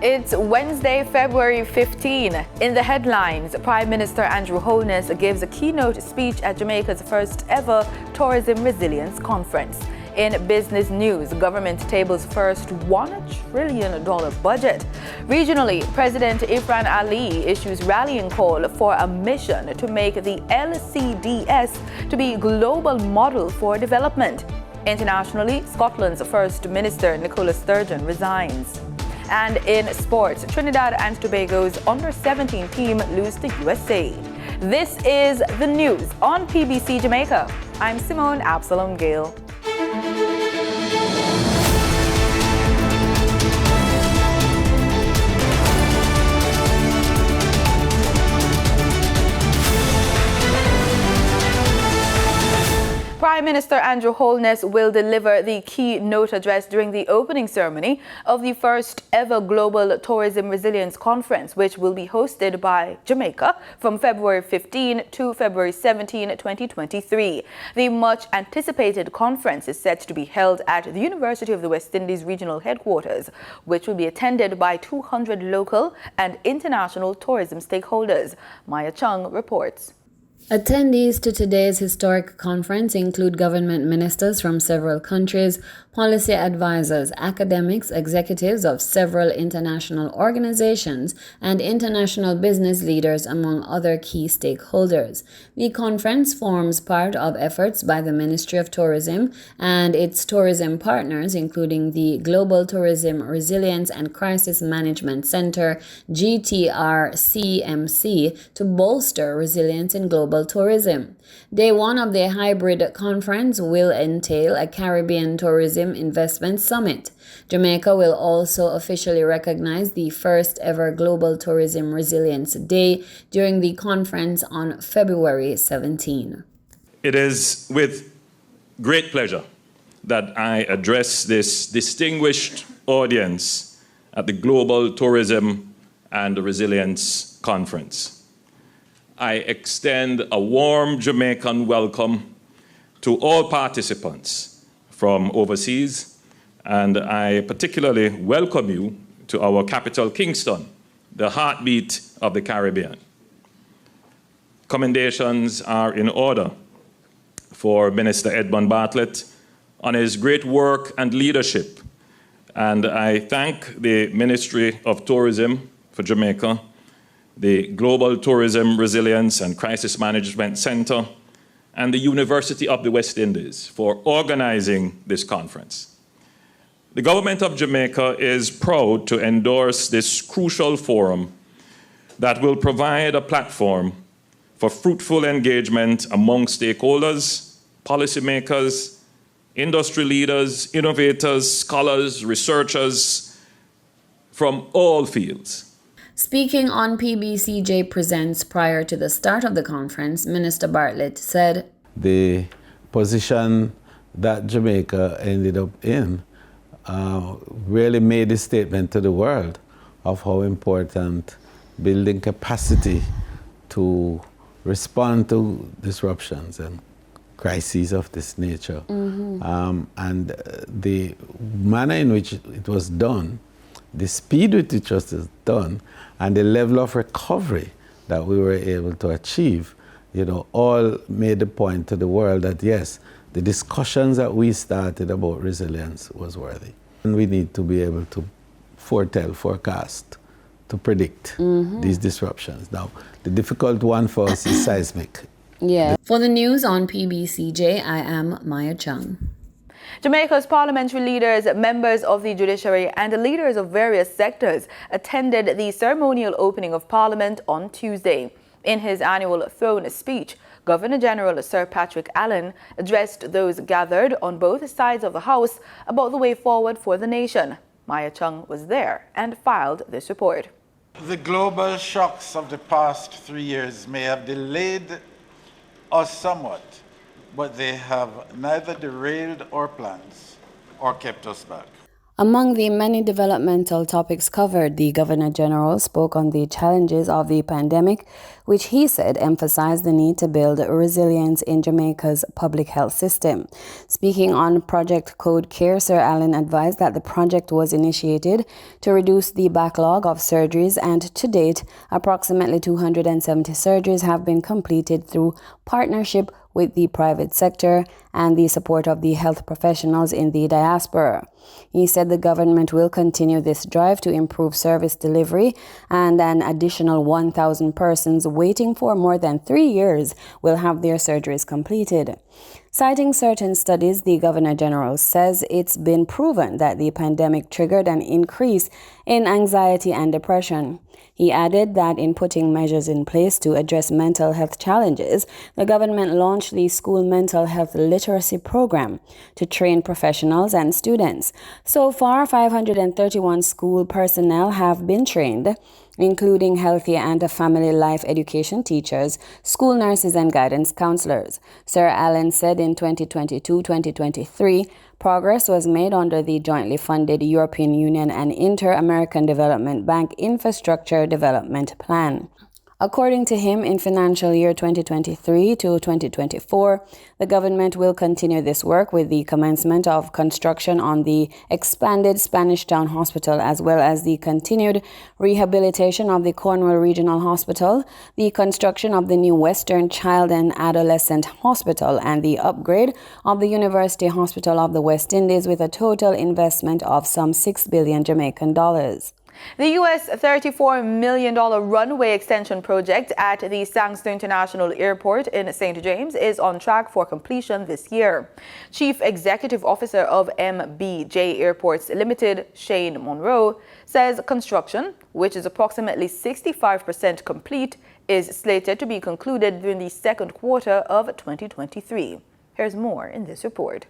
It's Wednesday, February 15. In the headlines, Prime Minister Andrew Holness gives a keynote speech at Jamaica's first ever Tourism Resilience Conference. In business news, government tables first $1 trillion budget. Regionally, President Ifran Ali issues rallying call for a mission to make the LCDS to be global model for development. Internationally, Scotland's First Minister Nicola Sturgeon resigns. And in sports, Trinidad and Tobago's under-17 team lose to USA. This is the news on PBC Jamaica. I'm Simone Absalom Gale. Prime Minister Andrew Holness will deliver the keynote address during the opening ceremony of the first ever Global Tourism Resilience Conference, which will be hosted by Jamaica from February 15 to February 17, 2023. The much anticipated conference is set to be held at the University of the West Indies Regional Headquarters, which will be attended by 200 local and international tourism stakeholders. Maya Chung reports. Attendees to today's historic conference include government ministers from several countries, policy advisors, academics, executives of several international organizations, and international business leaders, among other key stakeholders. The conference forms part of efforts by the Ministry of Tourism and its tourism partners, including the Global Tourism Resilience and Crisis Management Center, GTRCMC, to bolster resilience in global tourism. Day one of the hybrid conference will entail a Caribbean Tourism Investment Summit. Jamaica will also officially recognize the first ever Global Tourism Resilience Day during the conference on February 17. It is with great pleasure that I address this distinguished audience at the Global Tourism and Resilience Conference. I extend a warm Jamaican welcome to all participants from overseas, and I particularly welcome you to our capital, Kingston, the heartbeat of the Caribbean. Commendations are in order for Minister Edmund Bartlett on his great work and leadership, and I thank the Ministry of Tourism for Jamaica, the Global Tourism Resilience and Crisis Management Center, and the University of the West Indies for organizing this conference. The government of Jamaica is proud to endorse this crucial forum that will provide a platform for fruitful engagement among stakeholders, policymakers, industry leaders, innovators, scholars, researchers from all fields. Speaking on PBCJ Presents prior to the start of the conference, Minister Bartlett said, "The position that Jamaica ended up in really made a statement to the world of how important building capacity to respond to disruptions and crises of this nature. And the manner in which it was done, the speed with which it was done, and the level of recovery that we were able to achieve, all made the point to the world that yes, the discussions that we started about resilience was worthy. And we need to be able to forecast, to predict these disruptions. Now, the difficult one for us is seismic. Yeah. For the news on PBCJ, I am Maya Chung. Jamaica's parliamentary leaders, members of the judiciary, and the leaders of various sectors attended the ceremonial opening of Parliament on Tuesday. In his annual throne speech, Governor-General Sir Patrick Allen addressed those gathered on both sides of the House about the way forward for the nation. Maya Chung was there and filed this report. The global shocks of the past 3 years may have delayed us somewhat, but they have neither derailed our plans or kept us back. Among the many developmental topics covered, the Governor General spoke on the challenges of the pandemic, which he said emphasized the need to build resilience in Jamaica's public health system. Speaking on Project Code Care, Sir Allen advised that the project was initiated to reduce the backlog of surgeries, and to date, approximately 270 surgeries have been completed through partnership with the private sector and the support of the health professionals in the diaspora. He said the government will continue this drive to improve service delivery, and an additional 1,000 persons waiting for more than 3 years will have their surgeries completed. Citing certain studies, the Governor General says it's been proven that the pandemic triggered an increase in anxiety and depression. He added that in putting measures in place to address mental health challenges, the government launched the School Mental Health Literacy Program to train professionals and students. So far, 531 school personnel have been trained, including healthy and family life education teachers, school nurses, and guidance counselors. Sir Allen said in 2022-2023, progress was made under the jointly funded European Union and Inter-American Development Bank Infrastructure Development Plan. According to him, in financial year 2023 to 2024, the government will continue this work with the commencement of construction on the expanded Spanish Town Hospital, as well as the continued rehabilitation of the Cornwall Regional Hospital, the construction of the new Western Child and Adolescent Hospital, and the upgrade of the University Hospital of the West Indies, with a total investment of some $6 billion Jamaican dollars. The U.S. $34 million runway extension project at the Sangster International Airport in St. James is on track for completion this year. Chief Executive Officer of MBJ Airports Limited, Shane Monroe, says construction, which is approximately 65% complete, is slated to be concluded during the second quarter of 2023. Here's more in this report.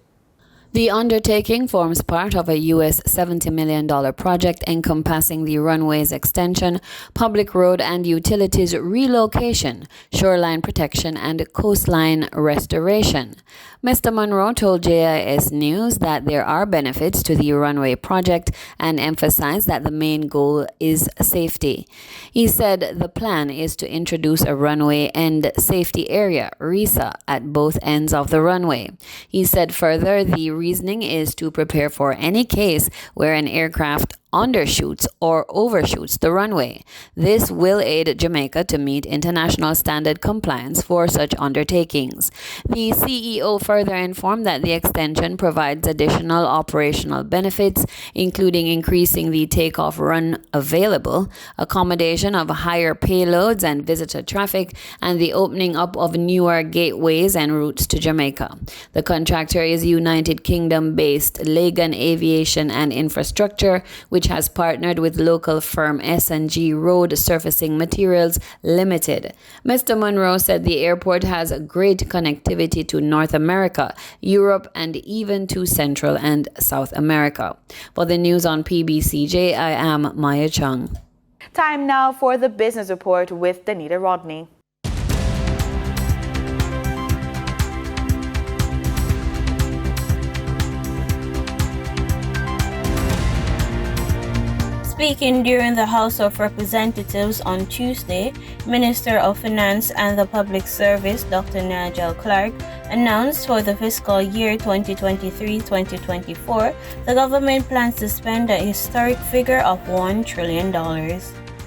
The undertaking forms part of a U.S. $70 million project encompassing the runway's extension, public road and utilities relocation, shoreline protection, and coastline restoration. Mr. Monroe told JIS News that there are benefits to the runway project and emphasized that the main goal is safety. He said the plan is to introduce a runway end safety area, RESA, at both ends of the runway. He said further, the reasoning is to prepare for any case where an aircraft undershoots or overshoots the runway. This will aid Jamaica to meet international standard compliance for such undertakings. The CEO further informed that the extension provides additional operational benefits, including increasing the takeoff run available, accommodation of higher payloads and visitor traffic, and the opening up of newer gateways and routes to Jamaica. The contractor is United Kingdom-based Lagan Aviation and Infrastructure, which has partnered with local firm S&G Road Surfacing Materials Limited. Mr. Monroe said the airport has great connectivity to North America, Europe, and even to Central and South America. For the news on PBCJ, I am Maya Chung. Time now for the business report with Danita Rodney. Speaking during the House of Representatives on Tuesday, Minister of Finance and the Public Service Dr. Nigel Clark announced for the fiscal year 2023-2024, the government plans to spend a historic figure of $1 trillion.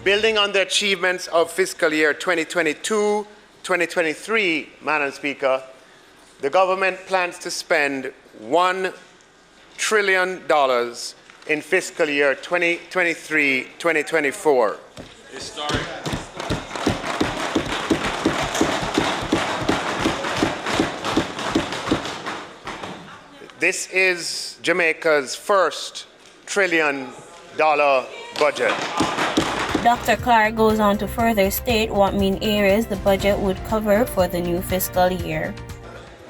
Building on the achievements of fiscal year 2022-2023, Madam Speaker, the government plans to spend $1 trillion in fiscal year 2023-2024. Historic. This is Jamaica's first $1 trillion budget. Dr. Clark goes on to further state what main areas the budget would cover for the new fiscal year.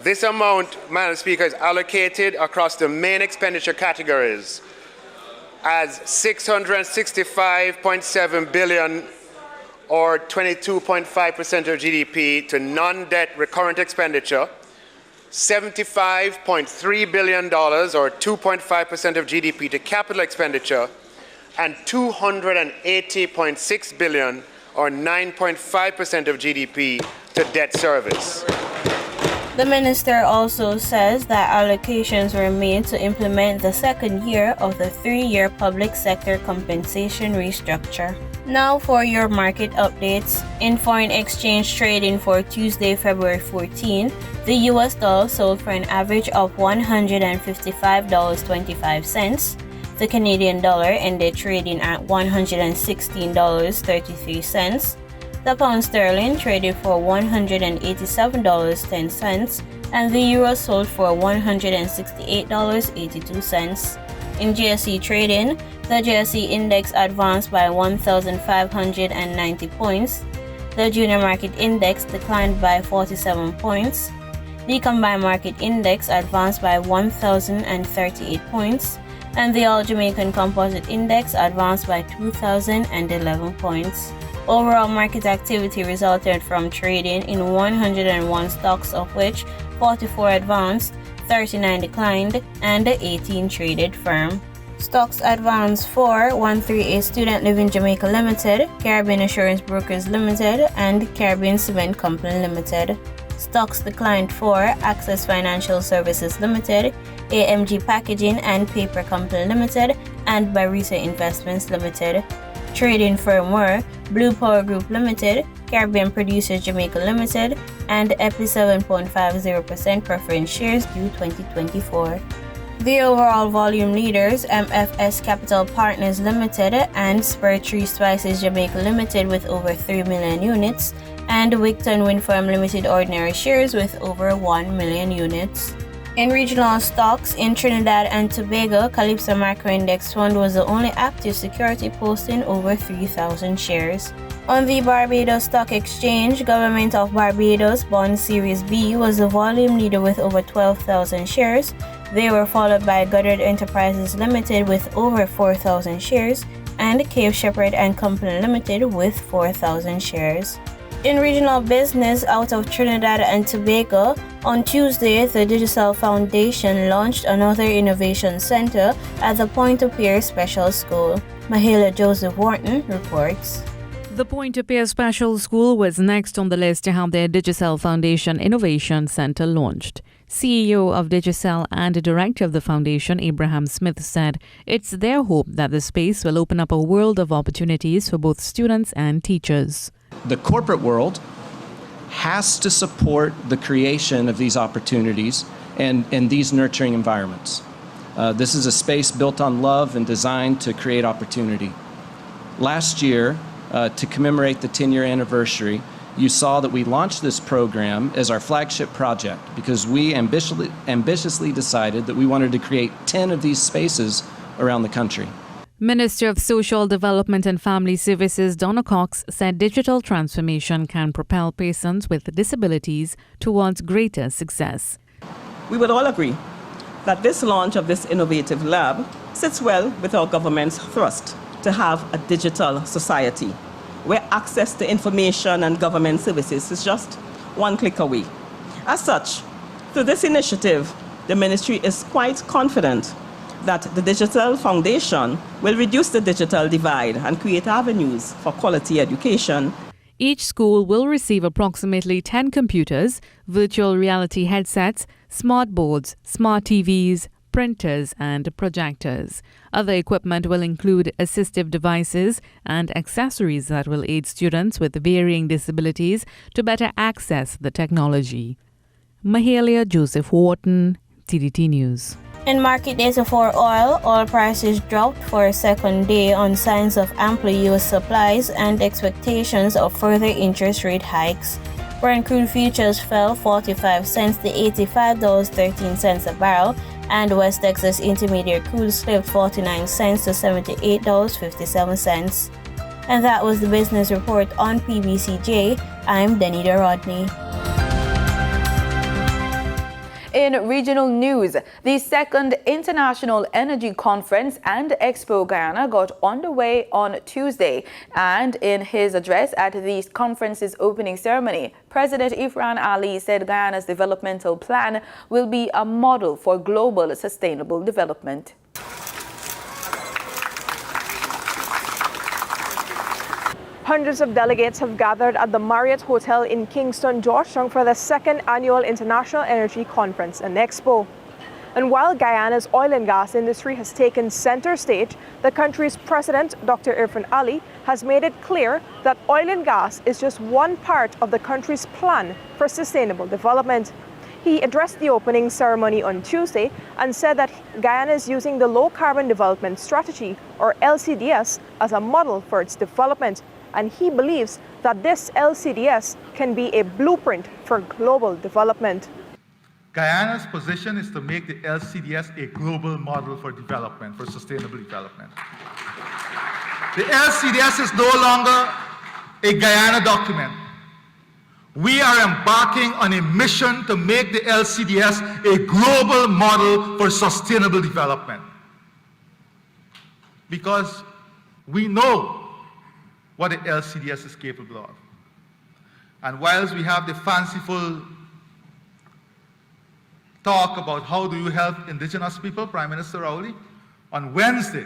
This amount, Madam Speaker, is allocated across the main expenditure categories as $665.7 billion, or 22.5% of GDP, to non-debt recurrent expenditure, $75.3 billion, or 2.5% of GDP, to capital expenditure, and $280.6 billion, or 9.5% of GDP, to debt service. The minister also says that allocations were made to implement the second year of the 3-year public sector compensation restructure. Now for your market updates. In foreign exchange trading for Tuesday, February 14, the US dollar sold for an average of $155.25. The Canadian dollar ended trading at $116.33. The pound sterling traded for $187.10, and the euro sold for $168.82. In GSE trading, the GSE index advanced by 1,590 points. The junior market index declined by 47 points. The combined market index advanced by 1,038 points, and the All Jamaican Composite Index advanced by 2,011 points. Overall market activity resulted from trading in 101 stocks, of which 44 advanced, 39 declined, and 18 traded firm. Stocks advanced for 138 Student Living Jamaica Limited, Caribbean Assurance Brokers Limited, and Caribbean Cement Company Limited. Stocks declined for Access Financial Services Limited, AMG Packaging and Paper Company Limited, and Barisa Investments Limited. Trading firm were Blue Power Group Limited, Caribbean Producers Jamaica Limited, and EPI 7.50% preference shares due 2024. The overall volume leaders, MFS Capital Partners Limited and Spur Tree Spices Jamaica Limited with over 3 million units, and Wigton Wind Farm Limited ordinary shares with over 1 million units. In regional stocks, in Trinidad and Tobago, Calypso Macro Index Fund was the only active security posting over 3,000 shares. On the Barbados Stock Exchange, Government of Barbados Bond Series B was the volume leader with over 12,000 shares. They were followed by Goddard Enterprises Limited with over 4,000 shares, and Cave Shepherd and Company Limited with 4,000 shares. In regional business out of Trinidad and Tobago, on Tuesday, the Digicel Foundation launched another innovation center at the Point-A-Pierre Special School. Mahalia Joseph Wharton reports. The Point-A-Pierre Special School was next on the list to have their Digicel Foundation Innovation Center launched. CEO of Digicel and Director of the foundation, Abraham Smith, said it's their hope that the space will open up a world of opportunities for both students and teachers. The corporate world has to support the creation of these opportunities and these nurturing environments. This is a space built on love and designed to create opportunity. Last year, to commemorate the 10-year anniversary, you saw that we launched this program as our flagship project because we ambitiously decided that we wanted to create 10 of these spaces around the country. Minister of Social Development and Family Services Donna Cox said digital transformation can propel persons with disabilities towards greater success. We would all agree that this launch of this innovative lab sits well with our government's thrust to have a digital society where access to information and government services is just one click away. As such, through this initiative, the ministry is quite confident that the Digital Foundation will reduce the digital divide and create avenues for quality education. Each school will receive approximately 10 computers, virtual reality headsets, smart boards, smart TVs, printers and projectors. Other equipment will include assistive devices and accessories that will aid students with varying disabilities to better access the technology. Mahalia Joseph Wharton, TDT News. In market data for oil prices dropped for a second day on signs of ample U.S. supplies and expectations of further interest rate hikes. Brent crude futures fell 45 cents to $85.13 a barrel, and West Texas Intermediate crude slipped 49 cents to $78.57. And that was the business report on PBCJ. I'm Denida Rodney. In regional news, the second International Energy Conference and Expo Guyana got underway on Tuesday. And in his address at the conference's opening ceremony, President Ifran Ali said Guyana's developmental plan will be a model for global sustainable development. Hundreds of delegates have gathered at the Marriott Hotel in Kingston, Georgetown for the second annual International Energy Conference and Expo. And while Guyana's oil and gas industry has taken center stage, the country's president, Dr. Irfan Ali, has made it clear that oil and gas is just one part of the country's plan for sustainable development. He addressed the opening ceremony on Tuesday and said that Guyana is using the Low Carbon Development Strategy, or LCDS, as a model for its development. And he believes that this LCDS can be a blueprint for global development. Guyana's position is to make the LCDS a global model for development, for sustainable development. The LCDS is no longer a Guyana document. We are embarking on a mission to make the LCDS a global model for sustainable development. Because we know what the LCDS is capable of. And whilst we have the fanciful talk about how do you help indigenous people, Prime Minister Rowley, on Wednesday,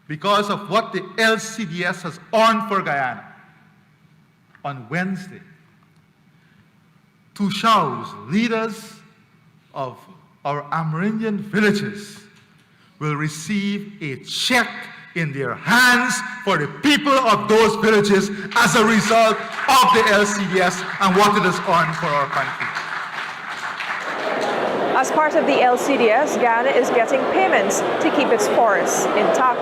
because of what the LCDS has earned for Guyana, on Wednesday, Tushaus, leaders of our Amerindian villages, will receive a check in their hands for the people of those villages as a result of the LCDS and what it has earned for our country. As part of the LCDS, Guyana is getting payments to keep its forests intact.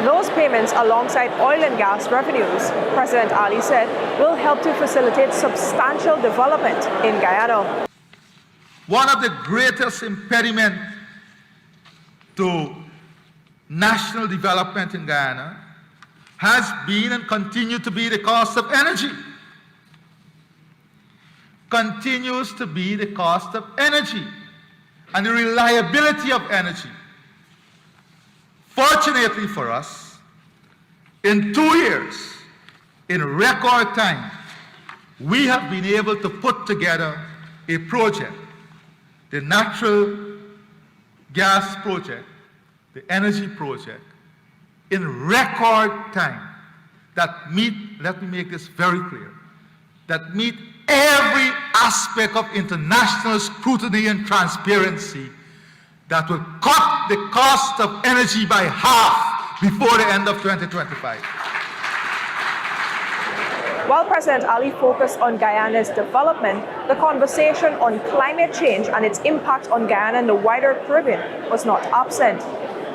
Those payments, alongside oil and gas revenues, President Ali said, will help to facilitate substantial development in Guyana. One of the greatest impediments to national development in Guyana has been and continues to be the cost of energy. Continues to be the cost of energy and the reliability of energy. Fortunately for us, in 2 years, in record time, we have been able to put together a project, the natural gas project, the energy project, in record time that meet, let me make this very clear, that meet every aspect of international scrutiny and transparency that will cut the cost of energy by half before the end of 2025. While President Ali focused on Guyana's development, the conversation on climate change and its impact on Guyana and the wider Caribbean was not absent.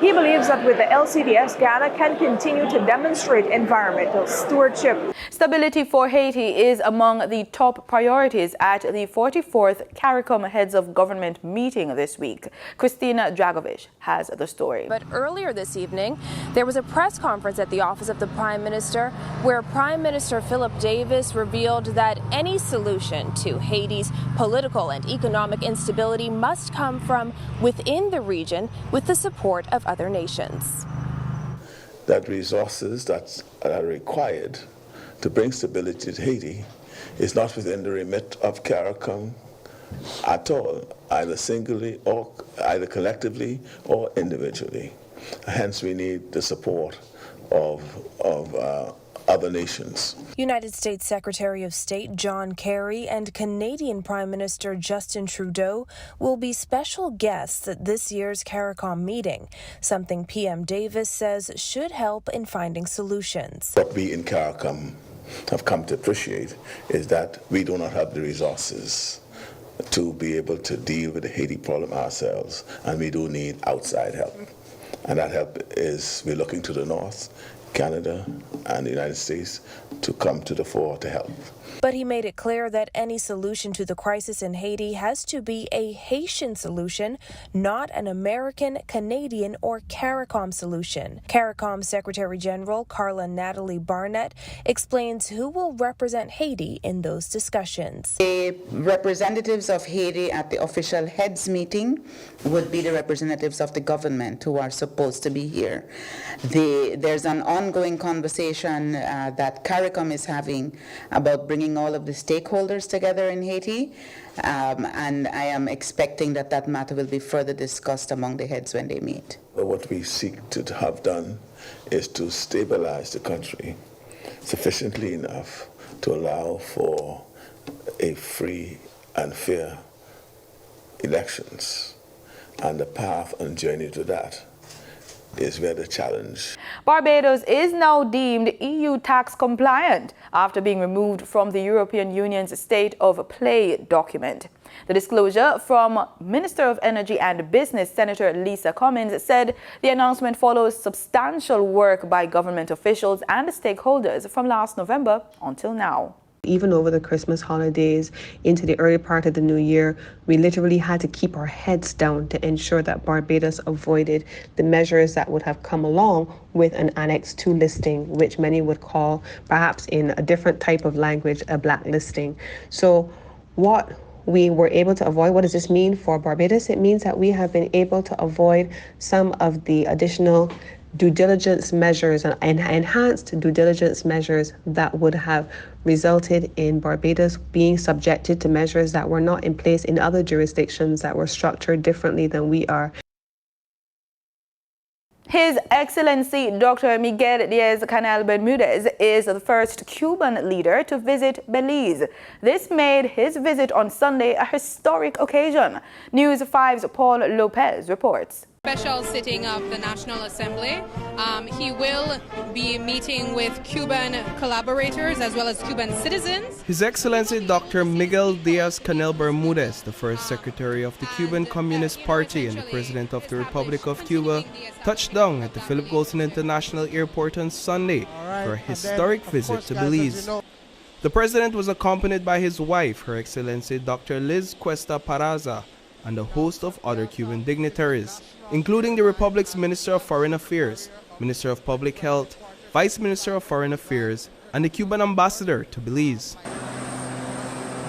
He believes that with the LCDS, Guyana can continue to demonstrate environmental stewardship. Stability for Haiti is among the top priorities at the 44th CARICOM Heads of Government meeting this week. Christina Dragovich has the story. But earlier this evening, there was a press conference at the office of the Prime Minister where Prime Minister Philip Davis revealed that any solution to Haiti's political and economic instability must come from within the region with the support of other nations. That resources that are required to bring stability to Haiti is not within the remit of CARICOM at all, either singly or either collectively or individually. Hence, we need the support of other nations. United States Secretary of State John Kerry and Canadian Prime Minister Justin Trudeau will be special guests at this year's CARICOM meeting, something PM Davis says should help in finding solutions. What we in CARICOM have come to appreciate is that we do not have the resources to be able to deal with the Haiti problem ourselves, and we do need outside help. And that help is, we're looking to the north, Canada, and the United States to come to the fore to help. But he made it clear that any solution to the crisis in Haiti has to be a Haitian solution, not an American, Canadian, or CARICOM solution. CARICOM Secretary General Carla Natalie Barnett explains who will represent Haiti in those discussions. The representatives of Haiti at the official heads meeting would be the representatives of the government who are supposed to be here. There's an ongoing conversation that CARICOM is having about bringing all of the stakeholders together in Haiti, and I am expecting that matter will be further discussed among the heads when they meet. What we seek to have done is to stabilize the country sufficiently enough to allow for a free and fair elections, and the path and journey to that is where the challenge. Barbados is now deemed EU tax compliant after being removed from the European Union's State of Play document. The disclosure from Minister of Energy and Business, Senator Lisa Cummins, said the announcement follows substantial work by government officials and stakeholders from last November until now. Even over the Christmas holidays into the early part of the new year, we literally had to keep our heads down to ensure that Barbados avoided the measures that would have come along with an Annex 2 listing, which many would call, perhaps in a different type of language, a blacklisting. So what we were able to avoid, what does this mean for Barbados? It means that we have been able to avoid some of the additional due diligence measures and enhanced due diligence measures that would have resulted in Barbados being subjected to measures that were not in place in other jurisdictions that were structured differently than we are. His Excellency Dr. Miguel Diaz-Canel Bermudez is the first Cuban leader to visit Belize. This made his visit on Sunday a historic occasion. News 5's Paul Lopez reports. Special sitting of the National Assembly. He will be meeting with Cuban collaborators as well as Cuban citizens. His Excellency Dr. Miguel Diaz-Canel Bermudez, the first Secretary of the Cuban Communist Party and the President of the Republic of Cuba, touched down at the Philip Golson International Airport on Sunday for a historic visit to Belize. The President was accompanied by his wife, Her Excellency Dr. Liz Cuesta Paraza, and a host of other Cuban dignitaries, including the Republic's Minister of Foreign Affairs, Minister of Public Health, Vice Minister of Foreign Affairs, and the Cuban Ambassador to Belize.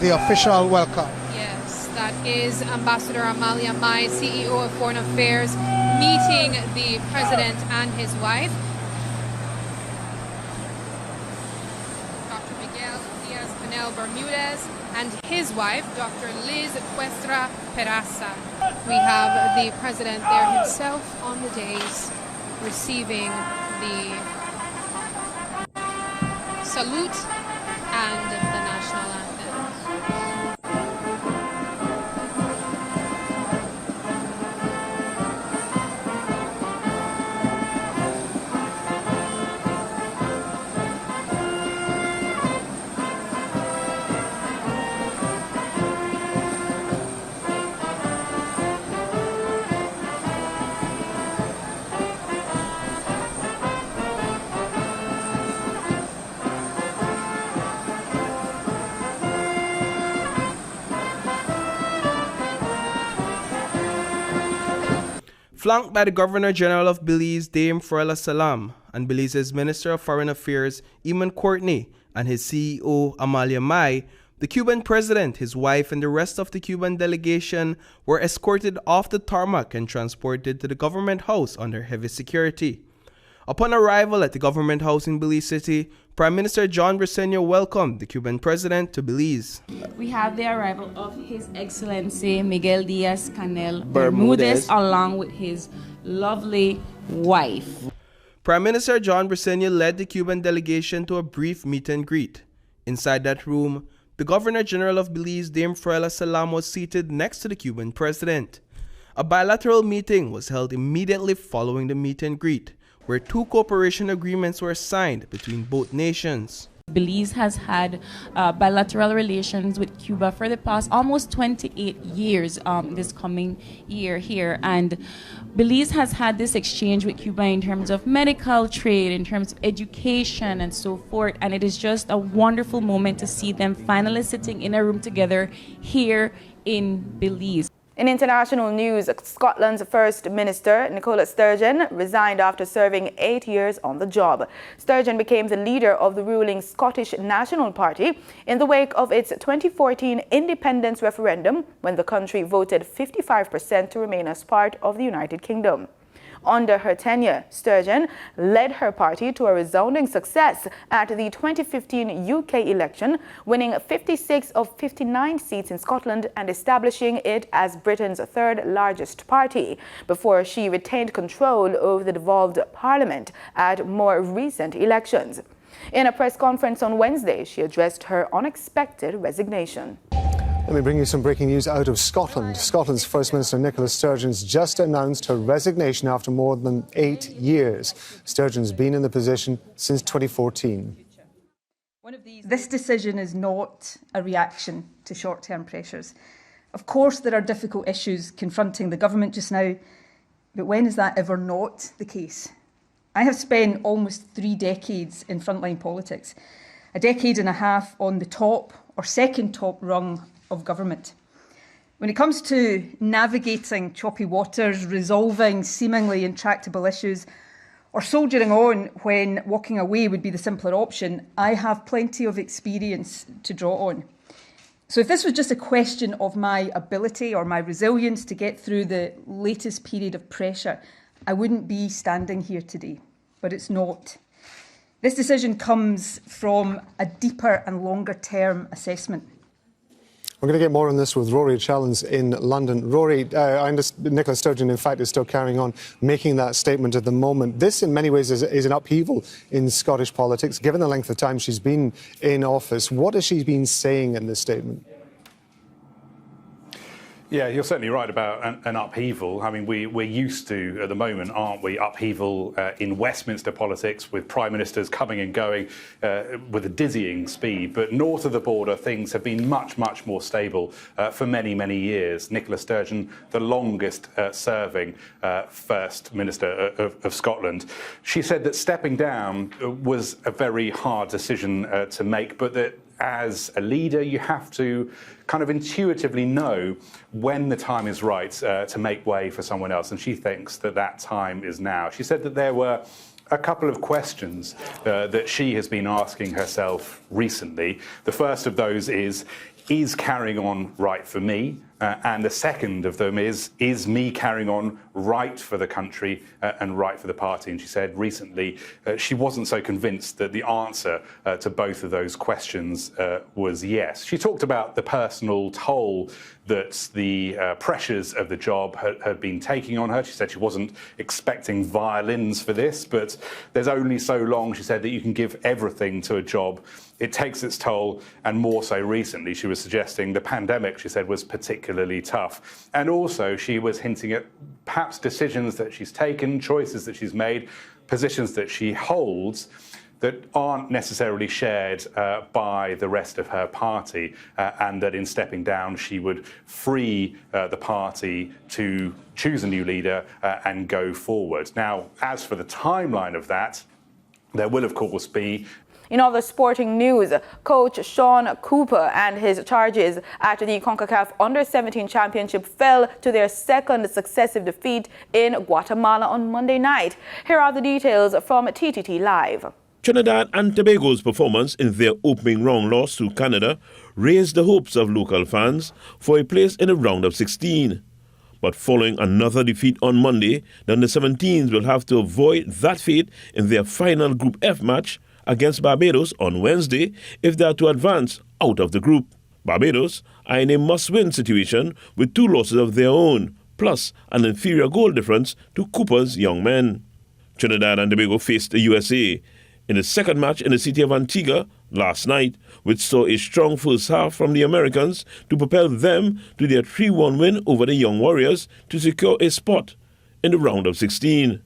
The official welcome. Yes, that is Ambassador Amalia Mai, CEO of Foreign Affairs, meeting the President and his wife. Dr. Miguel Diaz-Canel Bermudez and his wife, Dr. Liz Cuesta Peraza. We have the President there himself on the dais receiving the salute and the national anthem. Flanked by the Governor-General of Belize, Dame Fruela Salam, and Belize's Minister of Foreign Affairs, Eamon Courtney, and his CEO, Amalia Mai, the Cuban president, his wife, and the rest of the Cuban delegation were escorted off the tarmac and transported to the government house under heavy security. Upon arrival at the government house in Belize City, Prime Minister John Briceño welcomed the Cuban president to Belize. We have the arrival of His Excellency Miguel Diaz-Canel Bermudez along with his lovely wife. Prime Minister John Briceño led the Cuban delegation to a brief meet and greet. Inside that room, the Governor-General of Belize, Dame Fruela Salam, was seated next to the Cuban president. A bilateral meeting was held immediately following the meet and greet, where two cooperation agreements were signed between both nations. Belize has had bilateral relations with Cuba for the past almost 28 years this coming year here. And Belize has had this exchange with Cuba in terms of medical trade, in terms of education and so forth. And it is just a wonderful moment to see them finally sitting in a room together here in Belize. In international news, Scotland's First Minister, Nicola Sturgeon, resigned after serving 8 years on the job. Sturgeon became the leader of the ruling Scottish National Party in the wake of its 2014 independence referendum, when the country voted 55% to remain as part of the United Kingdom. Under her tenure, Sturgeon led her party to a resounding success at the 2015 UK election, winning 56 of 59 seats in Scotland and establishing it as Britain's third largest party, before she retained control over the devolved parliament at more recent elections. In a press conference on Wednesday, she addressed her unexpected resignation. Let me bring you some breaking news out of Scotland. Scotland's First Minister Nicola Sturgeon's just announced her resignation after more than 8 years. Sturgeon's been in the position since 2014. This decision is not a reaction to short-term pressures. Of course, there are difficult issues confronting the government just now, but when is that ever not the case? I have spent almost 3 decades in frontline politics, a decade and a half on the top or second top rung of government. When it comes to navigating choppy waters, resolving seemingly intractable issues, or soldiering on when walking away would be the simpler option, I have plenty of experience to draw on. So if this was just a question of my ability or my resilience to get through the latest period of pressure, I wouldn't be standing here today. But it's not. This decision comes from a deeper and longer term assessment. We're going to get more on this with Rory Challens in London. Rory, I understand Nicola Sturgeon, in fact, is still carrying on making that statement at the moment. This, in many ways, is an upheaval in Scottish politics, given the length of time she's been in office. What has she been saying in this statement? Yeah, you're certainly right about an upheaval. I mean, we're used to, at the moment, aren't we, upheaval in Westminster politics with prime ministers coming and going with a dizzying speed. But north of the border, things have been much, much more stable for many, many years. Nicola Sturgeon, the longest serving First Minister of Scotland. She said that stepping down was a very hard decision to make, but that as a leader, you have to kind of intuitively know when the time is right to make way for someone else. And she thinks that that time is now. She said that there were a couple of questions that she has been asking herself recently. The first of those is carrying on right for me? And the second of them is me carrying on right for the country and right for the party? And she said recently she wasn't so convinced that the answer to both of those questions was yes. She talked about the personal toll that the pressures of the job had been taking on her. She said she wasn't expecting violins for this, but there's only so long, she said, that you can give everything to a job. It takes its toll, and more so recently. She was suggesting the pandemic, she said, was particularly tough. And also she was hinting at perhaps decisions that she's taken, choices that she's made, positions that she holds that aren't necessarily shared by the rest of her party, and that in stepping down she would free the party to choose a new leader and go forward. Now, as for the timeline of that, there will of course be. In other sporting news, coach Sean Cooper and his charges at the CONCACAF Under-17 Championship fell to their second successive defeat in Guatemala on Monday night. Here are the details from TTT Live. Trinidad and Tobago's performance in their opening round loss to Canada raised the hopes of local fans for a place in the round of 16. But following another defeat on Monday, the Under-17s will have to avoid that fate in their final Group F match against Barbados on Wednesday if they are to advance out of the group. Barbados are in a must-win situation with 2 losses of their own, plus an inferior goal difference to Cooper's young men. Trinidad and Tobago faced the USA in the second match in the city of Antigua last night, which saw a strong first half from the Americans to propel them to their 3-1 win over the Young Warriors to secure a spot in the round of 16.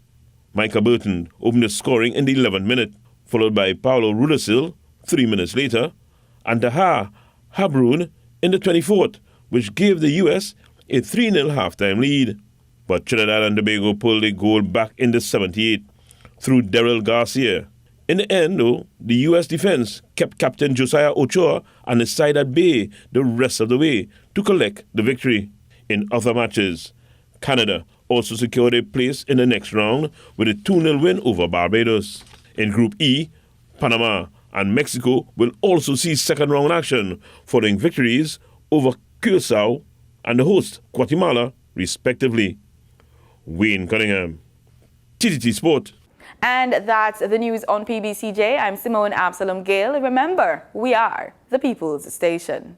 Micah Burton opened the scoring in the 11th minute, followed by Paulo Rudisill 3 minutes later, and Taha Habrun in the 24th, which gave the U.S. a 3-0 halftime lead. But Trinidad and Tobago pulled a goal back in the 78th through Daryl Garcia. In the end, though, the U.S. defense kept Captain Josiah Ochoa and his side at bay the rest of the way to collect the victory. In other matches, Canada also secured a place in the next round with a 2-0 win over Barbados. In Group E, Panama and Mexico will also see second-round action following victories over Curaçao and the host, Guatemala, respectively. Wayne Cunningham, TTT Sport. And that's the news on PBCJ. I'm Simone Absalom Gale. Remember, we are the People's Station.